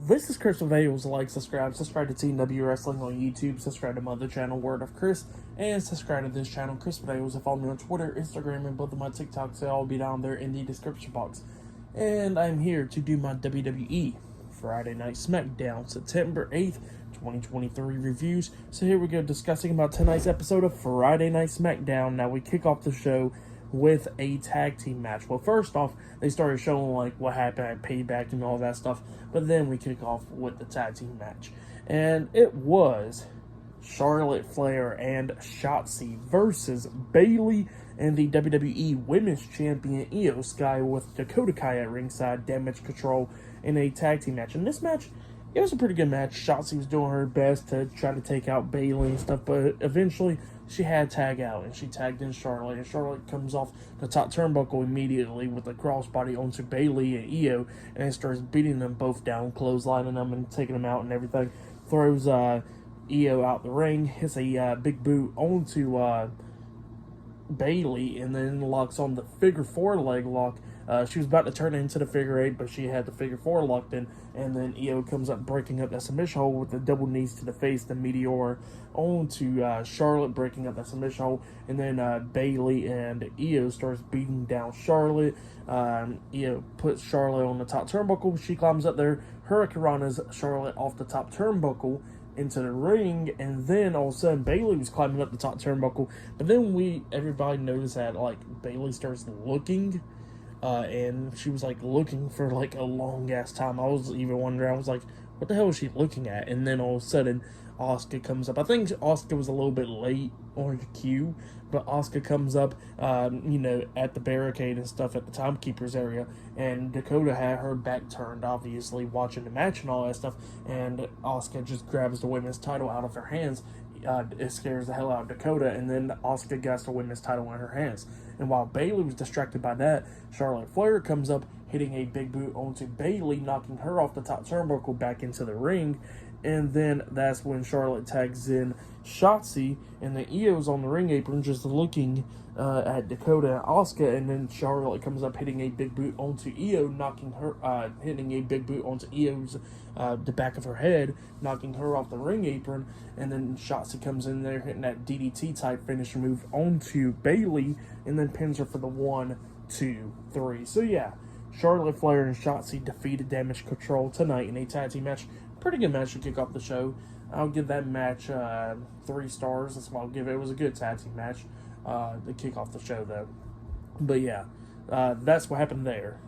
This is Chris with Ales. Like, subscribe to TNW Wrestling on YouTube, subscribe to my other channel, Word of Chris, and subscribe to this channel, Chris with Ales. Follow me on Twitter, Instagram, and both of my TikToks. They'll all be down there in the description box. And I'm here to do my WWE Friday Night SmackDown, September 8th, 2023 reviews. So here we go, discussing about tonight's episode of Friday Night SmackDown. Now we kick off the show with a tag team match. Well, first off, they started showing like what happened at Payback and all that stuff, but then we kick off with the tag team match, and it was Charlotte Flair and Shotzi versus Bayley and the WWE Women's Champion Io Sky with Dakota Kai at ringside, Damage Control in a tag team match. And this match, it was a pretty good match. Shotzi was doing her best to try to take out Bayley and stuff, but eventually she had tag out, and she tagged in Charlotte, and Charlotte comes off the top turnbuckle immediately with a crossbody onto Bayley and Io, and starts beating them both down, clotheslining them and taking them out and everything. Throws Io out the ring, hits a big boot onto Bayley, and then locks on the figure four leg lock. She was about to turn it into the figure eight, but she had the figure four locked in, and then Io comes up breaking up that submission hold with the double knees to the face, the meteor onto Charlotte, breaking up that submission hold, and then Bayley and Io starts beating down Charlotte. Io puts Charlotte on the top turnbuckle. She climbs up there, hurricanranas Charlotte off the top turnbuckle into the ring, and then all of a sudden Bayley was climbing up the top turnbuckle, but then everybody noticed that like Bayley starts looking, and she was like looking for like a long ass time. I was even wondering, I was like, what the hell is she looking at? And then all of a sudden Asuka comes up. I think Asuka was a little bit late on the cue, but Asuka comes up, at the barricade and stuff at the timekeeper's area, and Dakota had her back turned, obviously, watching the match and all that stuff, and Asuka just grabs the women's title out of her hands. It scares the hell out of Dakota, and then Asuka gets the women's title in her hands. And while Bayley was distracted by that, Charlotte Flair comes up, hitting a big boot onto Bayley, knocking her off the top turnbuckle back into the ring. And then that's when Charlotte tags in Shotzi, and the Io's on the ring apron just looking at Dakota and Asuka, and then Charlotte comes up hitting a big boot onto Io, hitting a big boot onto Io's the back of her head, knocking her off the ring apron, and then Shotzi comes in there hitting that DDT type finisher move onto Bayley, and then pins her for the 1, 2, 3. So yeah, Charlotte Flair and Shotzi defeated Damage Control tonight in a tag team match. Pretty good match to kick off the show. I'll give that match 3 stars. That's what I'll give it. It was a good tag team match to kick off the show, though. But yeah, that's what happened there.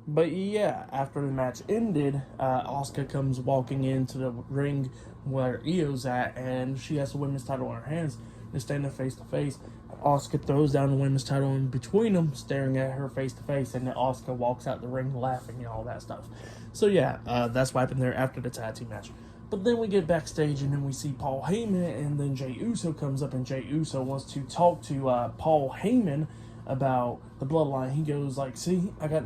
But yeah, after the match ended, Asuka comes walking into the ring where Io's at, and she has the women's title in her hands. They're standing face to face. Asuka throws down the women's title in between them, staring at her face to face, and then Asuka walks out the ring laughing and all that stuff. So yeah, that's what happened there after the tag team match. But then we get backstage, and then we see Paul Heyman, and then Jey Uso comes up, and Jey Uso wants to talk to Paul Heyman about the bloodline. He goes like, see, I got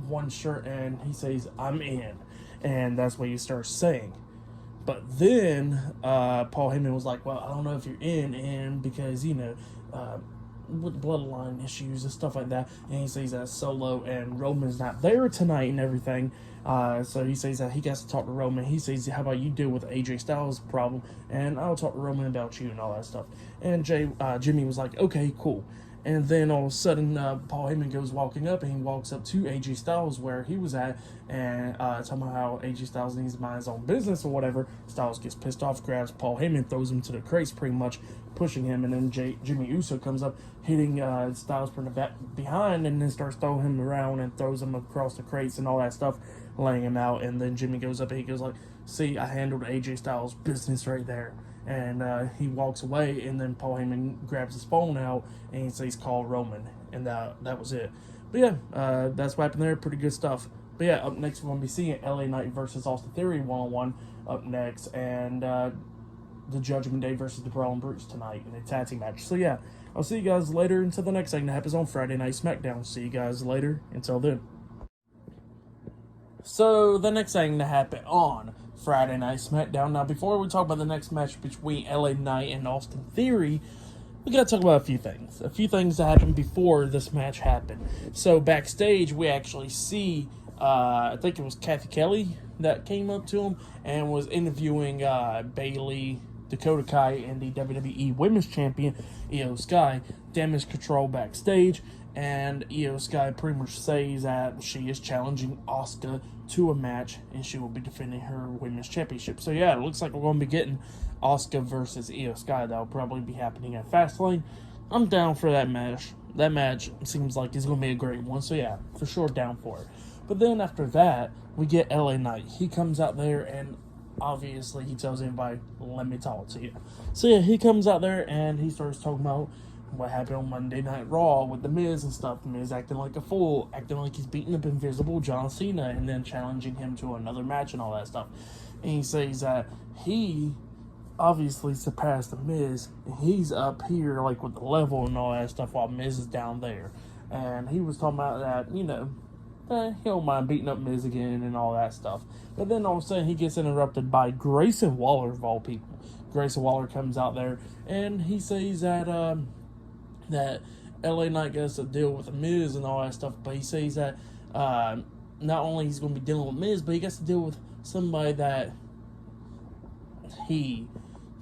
one shirt, and he says, I'm in. And that's what he starts saying. But then Paul Heyman was like, well, I don't know if you're in because, with bloodline issues and stuff like that. And he says that Solo and Roman's not there tonight and everything. So he says that he gets to talk to Roman. He says, how about you deal with AJ Styles' problem, and I'll talk to Roman about you and all that stuff. And Jimmy was like, okay, cool. And then all of a sudden, Paul Heyman goes walking up, and he walks up to AJ Styles where he was at, and talking about how AJ Styles needs to mind his own business or whatever. Styles gets pissed off, grabs Paul Heyman, throws him to the crates, pretty much pushing him, and then Jimmy Uso comes up, hitting Styles from the back behind, and then starts throwing him around and throws him across the crates and all that stuff, laying him out. And then Jimmy goes up and he goes like, see, I handled AJ Styles' business right there. And he walks away, and then Paul Heyman grabs his phone out, and he says, call Roman. And that was it. But yeah, that's what happened there. Pretty good stuff. But yeah, up next we're going to be seeing LA Knight versus Austin Theory one-on-one up next. And the Judgment Day versus the Brawling Brutes tonight in a tag team match. So yeah, I'll see you guys later until the next thing that happens on Friday Night SmackDown. See you guys later. Until then. So the next thing to happen on Friday Night SmackDown. Now, before we talk about the next match between LA Knight and Austin Theory, we gotta talk about a few things. A few things that happened before this match happened. So backstage, we actually see I think it was Kathy Kelly that came up to him and was interviewing Bayley, Dakota Kai, and the WWE Women's Champion, Io Sky, damage control backstage. And Io Sky pretty much says that she is challenging Asuka to a match, and she will be defending her women's championship. So yeah, it looks like we're going to be getting Asuka versus Io Sky. That'll probably be happening at Fastlane. I'm down for that match. That match seems like it's going to be a great one. So yeah, for sure down for it. But then after that, we get LA Knight. He comes out there and obviously he tells anybody, let me talk to you. So yeah, he comes out there and he starts talking about what happened on Monday Night Raw with The Miz and stuff. The Miz acting like a fool, acting like he's beating up Invisible John Cena, and then challenging him to another match and all that stuff. And he says that he obviously surpassed The Miz, and he's up here like with the level and all that stuff while Miz is down there. And he was talking about that, he don't mind beating up Miz again and all that stuff. But then all of a sudden he gets interrupted by Grayson Waller of all people. Grayson Waller comes out there and he says that that LA Knight gets to deal with the Miz and all that stuff, but he says that not only he's going to be dealing with Miz, but he gets to deal with somebody that he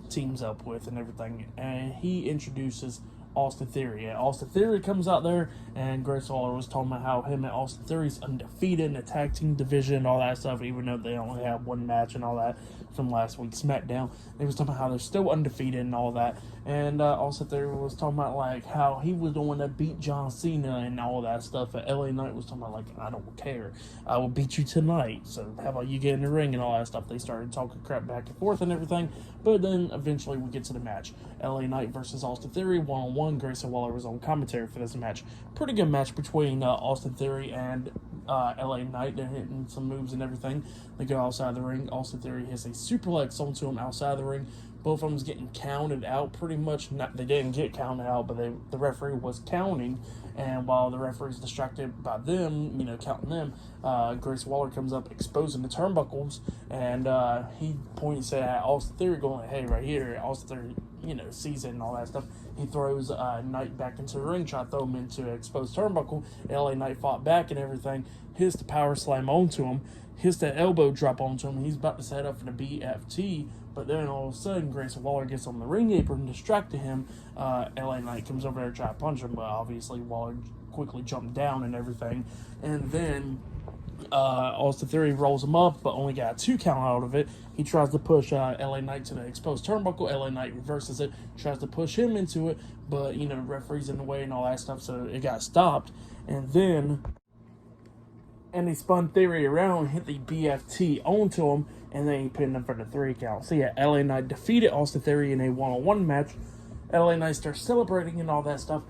teams up with and everything. And he introduces Austin Theory. And Austin Theory comes out there, and Grayson Waller was talking about how him and Austin Theory's undefeated in the tag team division and all that stuff, even though they only have one match and all that from last week's SmackDown. They was talking about how they're still undefeated and all that. And Austin Theory was talking about like how he was the one that beat John Cena and all that stuff. And LA Knight was talking about like, I don't care, I will beat you tonight, so how about you get in the ring and all that stuff. They started talking crap back and forth and everything, but then eventually we get to the match. LA Knight versus Austin Theory, one-on-one. Grayson Waller was on commentary for this match. Pretty good match between Austin Theory and LA Knight. They're hitting some moves and everything. They go outside the ring. Austin Theory hits a superplex onto him outside the ring. Both of them's getting counted out pretty much. Not, they didn't get counted out, but the referee was counting. And while the referee's distracted by them, counting them, Grace Waller comes up exposing the turnbuckles, and he points at Austin Theory going, hey, right here. Austin Theory, sees it and all that stuff. He throws Knight back into the ring, trying to throw him into an exposed turnbuckle. LA Knight fought back and everything, hits the power slam onto him, hits the elbow drop onto him. He's about to set up for the BFT, but then all of a sudden, Grayson Waller gets on the ring apron, distracted him. LA Knight comes over there to try to punch him, but obviously Waller quickly jumped down and everything. And then Austin Theory rolls him up, but only got a 2 count out of it. He tries to push LA Knight to the exposed turnbuckle. LA Knight reverses it, tries to push him into it, but, referee's in the way and all that stuff, so it got stopped. And then he spun Theory around, hit the BFT onto him, and then he pinned him for the 3 count. So yeah, LA Knight defeated Austin Theory in a one-on-one match. LA Knight starts celebrating and all that stuff.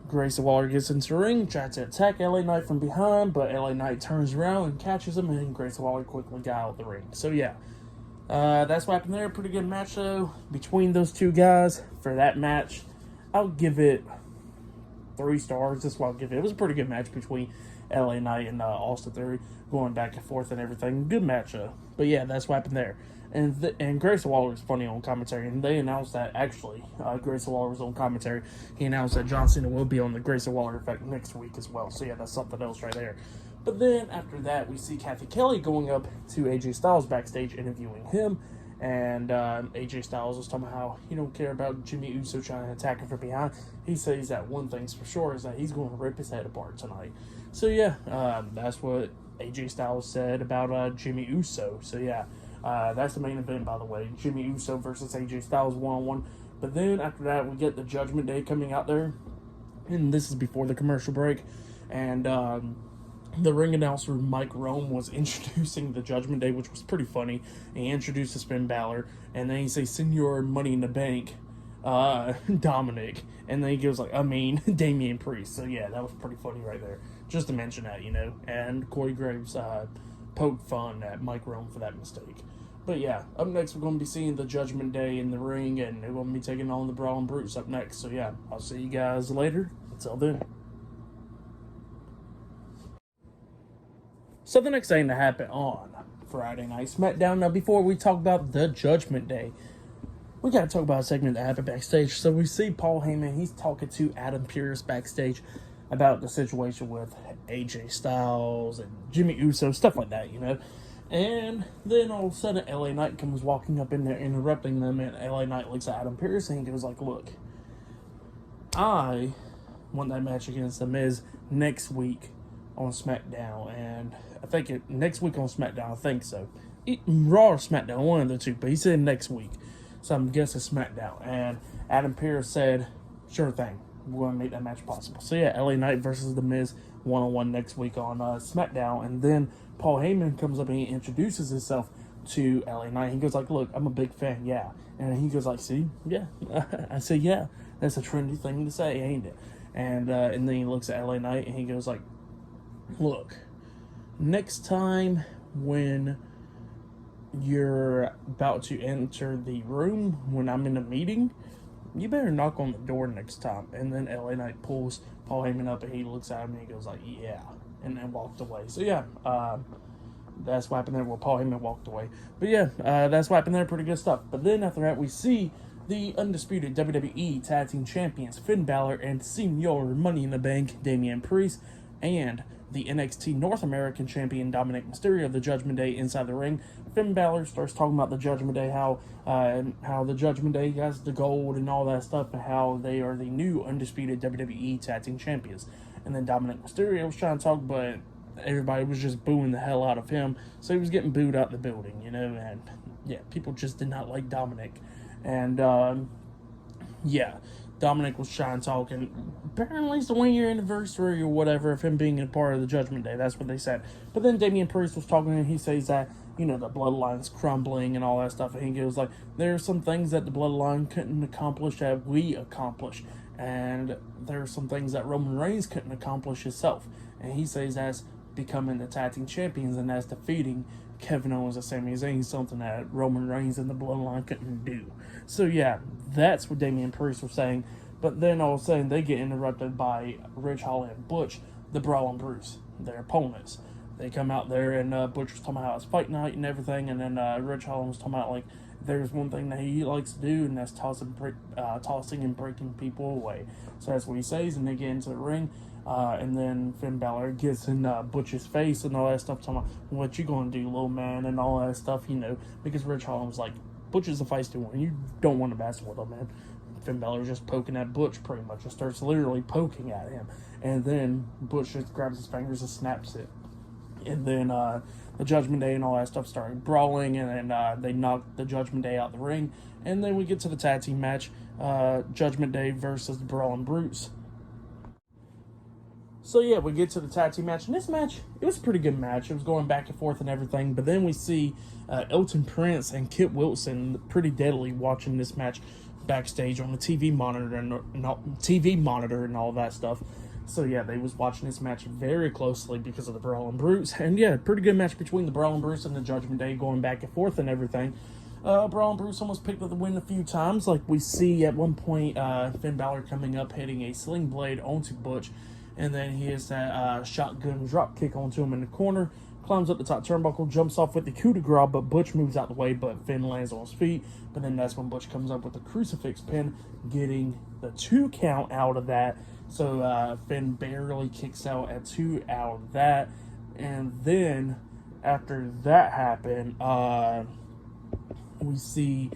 Grayson Waller gets into the ring, tries to attack LA Knight from behind, but LA Knight turns around and catches him, and Grayson Waller quickly got out of the ring. So yeah, that's what happened there. Pretty good match though between those two guys. For that match, I'll give it 3 stars. That's what I'll give it. It was a pretty good match between LA Knight and Austin Theory, going back and forth and everything. Good match, but yeah, that's what happened there. And Grayson Waller was funny on commentary, and they announced that actually Grayson Waller was on commentary. He announced that John Cena will be on the Grayson Waller Effect next week as well. So yeah, that's something else right there. But then after that, we see Kathy Kelly going up to AJ Styles backstage, interviewing him. And AJ Styles was talking about how he don't care about Jimmy Uso trying to attack him from behind. He says that one thing's for sure is that he's going to rip his head apart tonight. So yeah, that's what AJ Styles said about Jimmy Uso. So yeah, that's the main event, by the way. Jimmy Uso versus AJ Styles one-on-one. But then after that, we get the Judgment Day coming out there. And this is before the commercial break. And the ring announcer, Mike Rome, was introducing the Judgment Day, which was pretty funny. And he introduced Finn Balor. And then he says, Senor Money in the Bank, Dominic. And then he goes like, Damian Priest. So yeah, that was pretty funny right there. Just to mention that, And Corey Graves poked fun at Mike Rome for that mistake. But yeah, up next we're going to be seeing the Judgment Day in the ring, and they're going to be taking on the Brawling Brutes up next. So yeah, I'll see you guys later. Until then. So the next thing to happen on Friday Night SmackDown. Now before we talk about the Judgment Day, we got to talk about a segment that happened backstage. So we see Paul Heyman, he's talking to Adam Pearce backstage. about the situation with AJ Styles and Jimmy Uso, stuff like that, And then all of a sudden, LA Knight comes walking up in there, interrupting them, and LA Knight looks at Adam Pearce and he goes like, look, I want that match against The Miz next week on SmackDown, and I think next week on SmackDown, I think so. Raw or SmackDown, one of the two, but he said next week, so I'm guessing SmackDown. And Adam Pearce said, sure thing, we're going to make that match possible. So yeah, LA Knight versus The Miz one-on-one next week on SmackDown, and then Paul Heyman comes up and he introduces himself to LA Knight. He goes like, look, I'm a big fan, yeah. And he goes like, see, yeah. I said, yeah, that's a trendy thing to say, ain't it? And then he looks at LA Knight and he goes like, look, next time when you're about to enter the room, when I'm in a meeting, you better knock on the door next time. And then LA Knight pulls Paul Heyman up and he looks at him and he goes like, yeah, and then walked away. So yeah, that's what happened there. Well, Paul Heyman walked away. But yeah, that's what happened there. Pretty good stuff. But then after that, we see the undisputed WWE Tag Team Champions Finn Balor and Senior Money in the Bank Damian Priest, and the NXT North American Champion Dominic Mysterio of the Judgment Day inside the ring. Finn Balor starts talking about the Judgment Day, how the Judgment Day has the gold and all that stuff, and how they are the new undisputed WWE Tag Team Champions. And then Dominic Mysterio was trying to talk, but everybody was just booing the hell out of him, so he was getting booed out the building, and yeah, people just did not like Dominic. And yeah, Dominic was trying to talk, and apparently it's the 1 year anniversary or whatever of him being a part of the Judgment Day. That's what they said. But then Damian Priest was talking, and he says that, the bloodline's crumbling and all that stuff. And he goes like, there are some things that the bloodline couldn't accomplish that we accomplished. And there are some things that Roman Reigns couldn't accomplish himself. And he says that's becoming the tag team champions, and that's defeating Kevin Owens and Sami Zayn, something that Roman Reigns and the bloodline couldn't do. So yeah, that's what Damian Priest was saying. But then all of a sudden they get interrupted by Ridge Holland and Butch, the Brawling Bruce, their opponents. They come out there, and Butch was talking about how it's fight night and everything, and then Ridge Holland was talking about like there's one thing that he likes to do, and that's tossing and breaking people away. So that's what he says, and they get into the ring. And then Finn Balor gets in Butch's face and all that stuff, talking about what you gonna do, little man, and all that stuff, because Ridge Holland was like, Butch is a feisty one, you don't want to mess with him, man. Finn Balor just poking at Butch pretty much, and starts literally poking at him, and then Butch just grabs his fingers and snaps it. And then the Judgment Day and all that stuff started brawling, and then they knocked the Judgment Day out the ring, and then we get to the tag team match, Judgment Day versus the Brawling Brutes. So yeah, we get to the tag team match, and this match, it was a pretty good match. It was going back and forth and everything, but then we see Elton Prince and Kit Wilson pretty deadly watching this match backstage on the TV monitor and all that stuff. So yeah, they was watching this match very closely because of the Brawling Brutes, and yeah, pretty good match between the Brawling Brutes and the Judgment Day, going back and forth and everything. Brawling Brutes almost picked up the win a few times, like we see at one point Finn Balor coming up, hitting a sling blade onto Butch. And then he hits that shotgun drop kick onto him in the corner, climbs up the top turnbuckle, jumps off with the coup de grace, but Butch moves out the way, but Finn lands on his feet. But then that's when Butch comes up with the crucifix pin, getting the 2 count out of that. So Finn barely kicks out at 2 out of that. And then after that happened, we see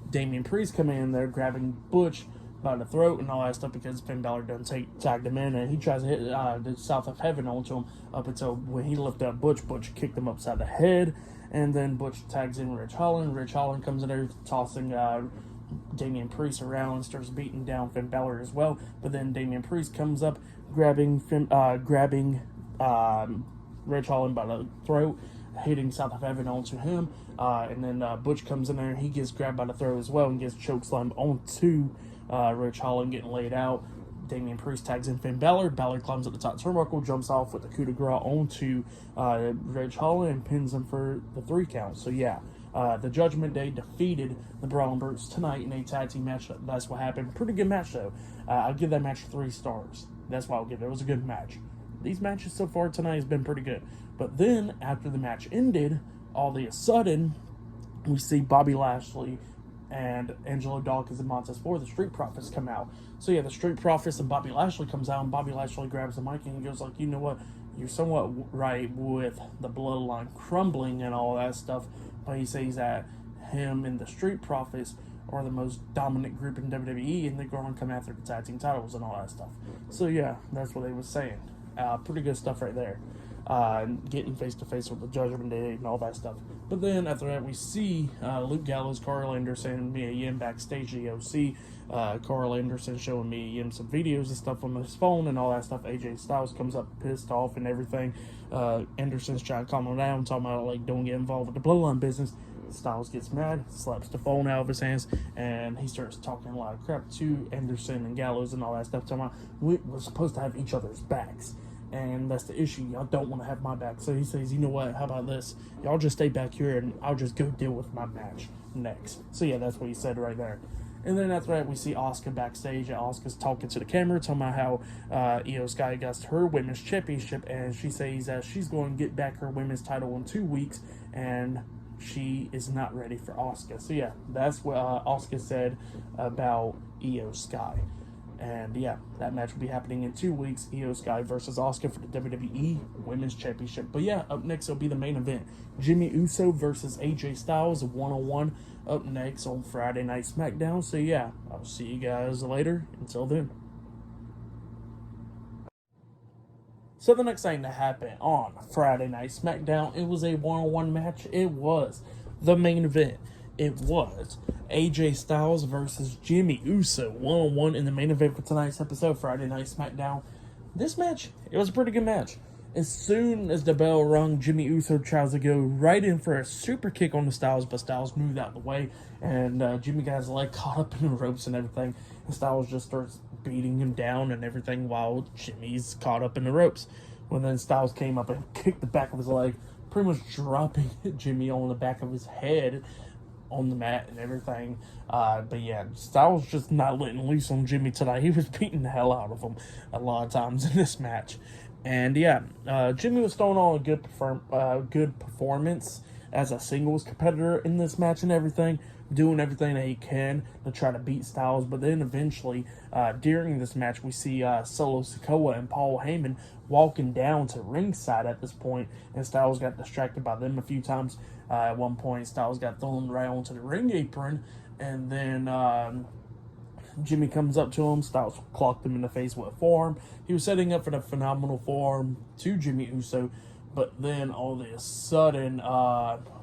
Damian Priest come in there, grabbing Butch by the throat and all that stuff, because Finn Balor doesn't tagged him in, and he tries to hit the South of Heaven onto him up until when he lifted up Butch kicked him upside the head, and then Butch tags in Ridge Holland. Ridge Holland comes in there tossing Damian Priest around and starts beating down Finn Balor as well, but then Damian Priest comes up grabbing Ridge Holland by the throat, hitting South of Heaven onto him, and then Butch comes in there and he gets grabbed by the throat as well and gets chokeslammed onto Ridge Holland, getting laid out. Damian Priest tags in Finn Balor. Balor climbs up the top turnbuckle, jumps off with the coup de grace onto Ridge Holland and pins him for the 3 count. So yeah, the Judgment Day defeated the Brawling Brutes tonight in a tag team match. That's what happened. Pretty good match though. I'll give that match 3 stars. That's what I'll give it. It was a good match. These matches so far tonight has been pretty good. But then after the match ended, all of a sudden we see Bobby Lashley and Angelo Dawkins and Montez Ford, the Street Profits, come out. So yeah, the Street Profits and Bobby Lashley comes out, and Bobby Lashley grabs the mic and he goes like, you know what, you're somewhat right with the bloodline crumbling and all that stuff, but he says that him and the Street Profits are the most dominant group in WWE, and they're going to come after the tag team titles and all that stuff. So yeah, that's what they were saying. Pretty good stuff right there. Getting face to face with the Judgment Day and all that stuff. But then after that, we see Luke Gallows, Carl Anderson, and Mia Yim backstage at the OC. Carl Anderson showing Mia Yim some videos and stuff on his phone and all that stuff. AJ Styles comes up pissed off and everything. Anderson's trying to calm him down, talking about like don't get involved with the bloodline business. Styles gets mad, slaps the phone out of his hands, and he starts talking a lot of crap to Anderson and Gallows and all that stuff. Talking about we're supposed to have each other's backs, and that's the issue. Y'all don't want to have my back. So he says, you know what, how about this? Y'all just stay back here and I'll just go deal with my match next. So yeah, that's what he said right there. And then after that, we see Asuka backstage, and Asuka's talking to the camera, talking about how Io Sky got her women's championship, and she says that she's going to get back her women's title in 2 weeks, and she is not ready for Asuka. So yeah, that's what Asuka said about Io Sky. And yeah, that match will be happening in 2 weeks. Io Sky versus Asuka for the WWE Women's Championship. But yeah, up next will be the main event. Jimmy Uso versus AJ Styles, 1-on-1, up next on Friday Night SmackDown. So yeah, I'll see you guys later. Until then. So the next thing to happen on Friday Night SmackDown, it was a 1-on-1 match. It was the main event. It was AJ Styles versus Jimmy Uso, 1-on-1 in the main event for tonight's episode, Friday Night SmackDown. This match, it was a pretty good match. As soon as the bell rung, Jimmy Uso tries to go right in for a super kick on the Styles, but Styles moved out of the way, and Jimmy got his leg caught up in the ropes and everything, and Styles just starts beating him down and everything while Jimmy's caught up in the ropes. When then Styles came up and kicked the back of his leg, pretty much dropping Jimmy on the back of his head on the mat and everything. But yeah, Styles just not letting loose on Jimmy tonight. He was beating the hell out of him a lot of times in this match. And yeah, Jimmy was throwing on a good performance as a singles competitor in this match and everything, doing everything that he can to try to beat Styles. But then eventually, during this match, we see Solo Sikoa and Paul Heyman walking down to ringside at this point, and Styles got distracted by them a few times. At one point, Styles got thrown right onto the ring apron, and then Jimmy comes up to him. Styles clocked him in the face with a forearm. He was setting up for the phenomenal forearm to Jimmy Uso, but then all of a sudden,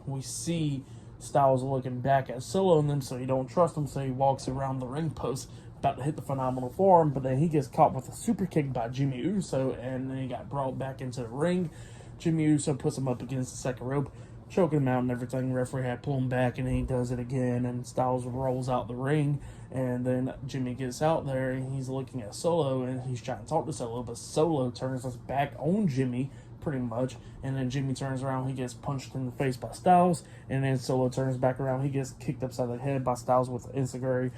we see Styles looking back at Solo and them, so he don't trust him, so he walks around the ring post, about to hit the phenomenal forearm, but then he gets caught with a super kick by Jimmy Uso, and then he got brought back into the ring. Jimmy Uso puts him up against the second rope, choking him out and everything. Referee had to pull him back, and he does it again, and Styles rolls out the ring, and then Jimmy gets out there, and he's looking at Solo, and he's trying to talk to Solo, but Solo turns his back on Jimmy, pretty much, and then Jimmy turns around, he gets punched in the face by Styles, and then Solo turns back around, he gets kicked upside the head by Styles with Enziguri,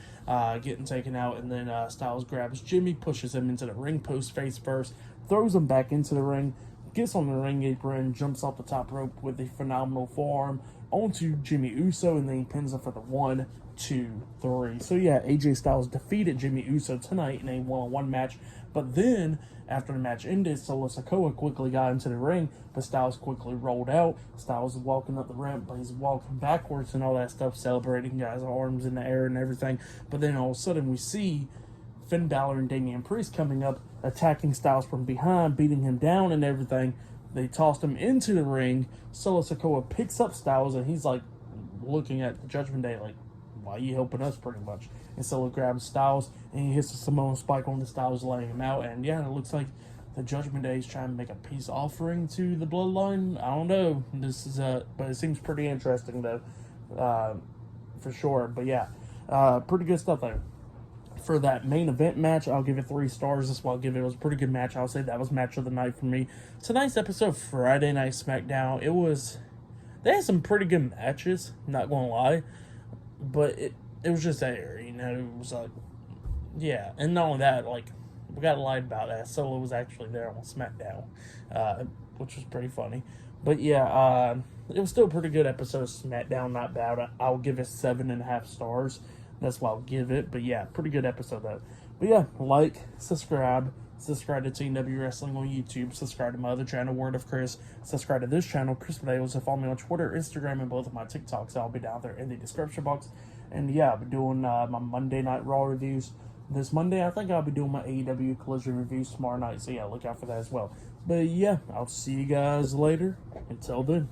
getting taken out, and then Styles grabs Jimmy, pushes him into the ring post face first, throws him back into the ring, gets on the ring apron, jumps off the top rope with a phenomenal forearm onto Jimmy Uso, and then he pins him for the 1, 2, 3. So yeah, AJ Styles defeated Jimmy Uso tonight in a 1-on-1 match, but then after the match ended, Solo Sikoa quickly got into the ring, but Styles quickly rolled out. Styles is walking up the ramp, but he's walking backwards and all that stuff, celebrating, guys, arms in the air and everything. But then all of a sudden we see Finn Balor and Damian Priest coming up, attacking Styles from behind, beating him down and everything. They tossed him into the ring. Solo Sikoa picks up Styles, and he's like looking at the Judgment Day like, why are you helping us, pretty much? And Solo grabs Styles, and he hits the Samoan spike on the Styles, laying him out. And yeah, it looks like the Judgment Day is trying to make a peace offering to the Bloodline. I don't know. This is but it seems pretty interesting though, for sure. But yeah, pretty good stuff there. For that main event match, I'll give it 3 stars. That's what I'll give it. It was a pretty good match. I'll say that was match of the night for me. Tonight's episode, Friday Night SmackDown, they had some pretty good matches, not gonna lie, but it was just there, you know. It was like, yeah, and not only that, like, we got lied about that. Solo was actually there on SmackDown, which was pretty funny. But yeah, it was still a pretty good episode of SmackDown. Not bad. I'll give it 7.5 stars. That's what I'll give it. But yeah, pretty good episode though. But yeah, like, subscribe to TW Wrestling on YouTube, subscribe to my other channel, Word of Chris, subscribe to this channel, Chris Videos, and follow me on Twitter, Instagram, and both of my TikToks. I'll be down there in the description box. And yeah, I'll be doing my Monday Night Raw reviews this Monday. I think I'll be doing my AEW Collision reviews tomorrow night, so yeah, look out for that as well. But yeah, I'll see you guys later. Until then.